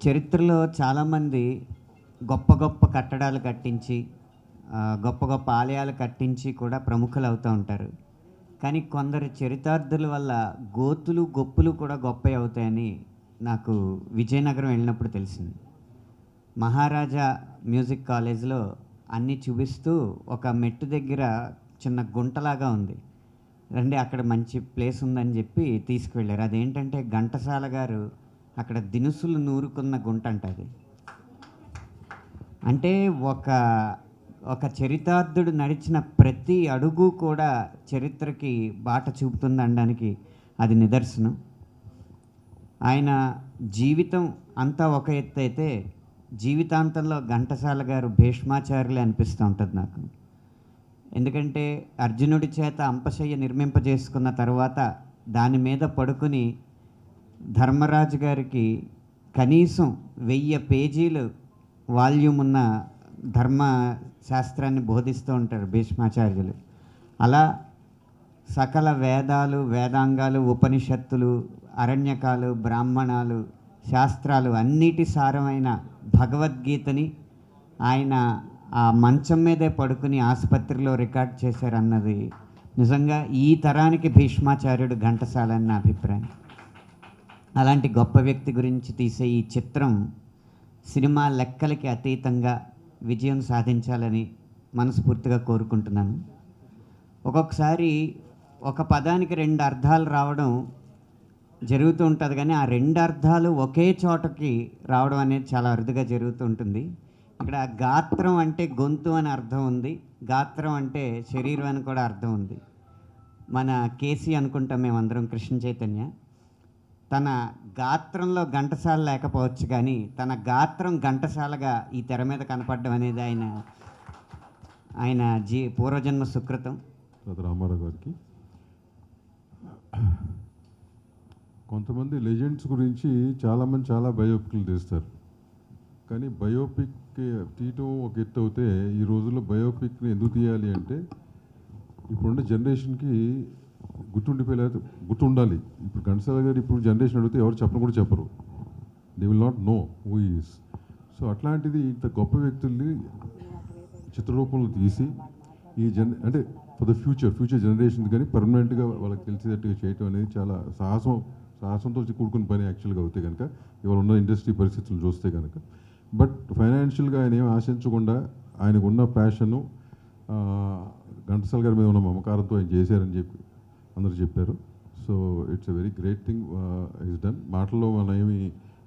చరిత్రలో చాలామంది గొప్ప గొప్ప కట్టడాలు కట్టించి గొప్ప గొప్ప ఆలయాలు కట్టించి కూడా ప్రముఖులు అవుతూ ఉంటారు. కానీ కొందరు చరితార్థుల వల్ల గోతులు గొప్పులు కూడా గొప్ప అవుతాయని నాకు విజయనగరం వెళ్ళినప్పుడు తెలిసింది. మహారాజా మ్యూజిక్ కాలేజ్లో అన్నీ చూపిస్తూ ఒక మెట్టు దగ్గర చిన్న గుంటలాగా ఉంది. రండి అక్కడ మంచి ప్లేస్ ఉందని చెప్పి తీసుకువెళ్ళారు. అదేంటంటే ఘంటసాల గారు అక్కడ దినుసులు నూరుకున్న గుంట అంటది. అంటే ఒక ఒక చరితార్థుడు నడిచిన ప్రతి అడుగు కూడా చరిత్రకి బాట చూపుతుంది అనడానికి అది నిదర్శనం. ఆయన జీవితం అంతా ఒక ఎత్తు అయితే జీవితాంతంలో ఘంటసాల గారు భీష్మాచార్యులే అనిపిస్తూ ఉంటుంది నాకు. ఎందుకంటే అర్జునుడి చేత అంపశయ్య నిర్మింపజేసుకున్న తర్వాత దాని మీద పడుకుని ధర్మరాజు గారికి కనీసం 1000 పేజీలు వాల్యూమ్ ఉన్న ధర్మ శాస్త్రాన్ని బోధిస్తూ ఉంటారు భీష్మాచార్యులు. అలా సకల వేదాలు, వేదాంగాలు, ఉపనిషత్తులు, అరణ్యకాలు, బ్రాహ్మణాలు, శాస్త్రాలు అన్నిటి సారమైన భగవద్గీతని ఆయన ఆ మంచం మీదే పడుకుని ఆసుపత్రిలో రికార్డ్ చేశారన్నది నిజంగా ఈ తరానికి భీష్మాచార్యుడు ఘంటసాల అని నా అభిప్రాయం. అలాంటి గొప్ప వ్యక్తి గురించి తీసే ఈ చిత్రం సినిమా లెక్కలకి అతీతంగా విజయం సాధించాలని మనస్ఫూర్తిగా కోరుకుంటున్నాను. ఒక్కొక్కసారి ఒక పదానికి 2 అర్థాలు రావడం జరుగుతూ ఉంటుంది, కానీ ఆ 2 అర్థాలు ఒకే చోటకి రావడం అనేది చాలా అరుదుగా జరుగుతూ ఉంటుంది. ఇక్కడ గాత్రం అంటే గొంతు అని అర్థం ఉంది, గాత్రం అంటే శరీరం అని కూడా అర్థం ఉంది. మన కేసీ అనుకుంటాం మేమందరం, కృష్ణ చైతన్య. తన గాత్రంలో ఘంటసాల లేకపోవచ్చు, కానీ తన గాత్రం ఘంటసాలగా ఈ తెర మీద కనపడడం అనేది ఆయన పూర్వజన్మ సుకృతం. రామారావు గారికి కొంతమంది లెజెండ్స్ గురించి చాలామంది చాలా బయోపిక్లు తీస్తారు, కానీ బయోపిక్ తీయటం ఒక ఎత్తు అవుతే ఈ రోజుల్లో బయోపిక్ని ఎందుకు తీయాలి అంటే ఇప్పుడున్న జనరేషన్కి గుర్తుండాలి. ఇప్పుడు ఘంటసాల గారు ఇప్పుడు జనరేషన్ అడిగితే ఎవరు చెప్పను కూడా చెప్పరు. They will not know who is. So అట్లాంటిది ఇంత గొప్ప వ్యక్తుల్ని చిత్రరూపంలో తీసి ఈ అంటే ఫర్ ద ఫ్యూచర్ జనరేషన్ కానీ పర్మనెంట్గా వాళ్ళకి తెలిసేటట్టుగా చేయటం అనేది చాలా సాహసంతో కూడుకున్న పని యాక్చువల్గా అవుతాయి కనుక ఇవాళ ఉన్న ఇండస్ట్రీ పరిస్థితులు చూస్తే కనుక. బట్ ఫైనాన్షియల్గా ఆయన ఏం ఆశించకుండా ఆయనకు ఉన్న ప్యాషను, ఘంటసాల గారి మీద ఉన్న మమకారంతో ఆయన చేశారని చెప్పి అందరూ చెప్పారు. So it's a very great thing is done. మాటల్లో మనం ఏమి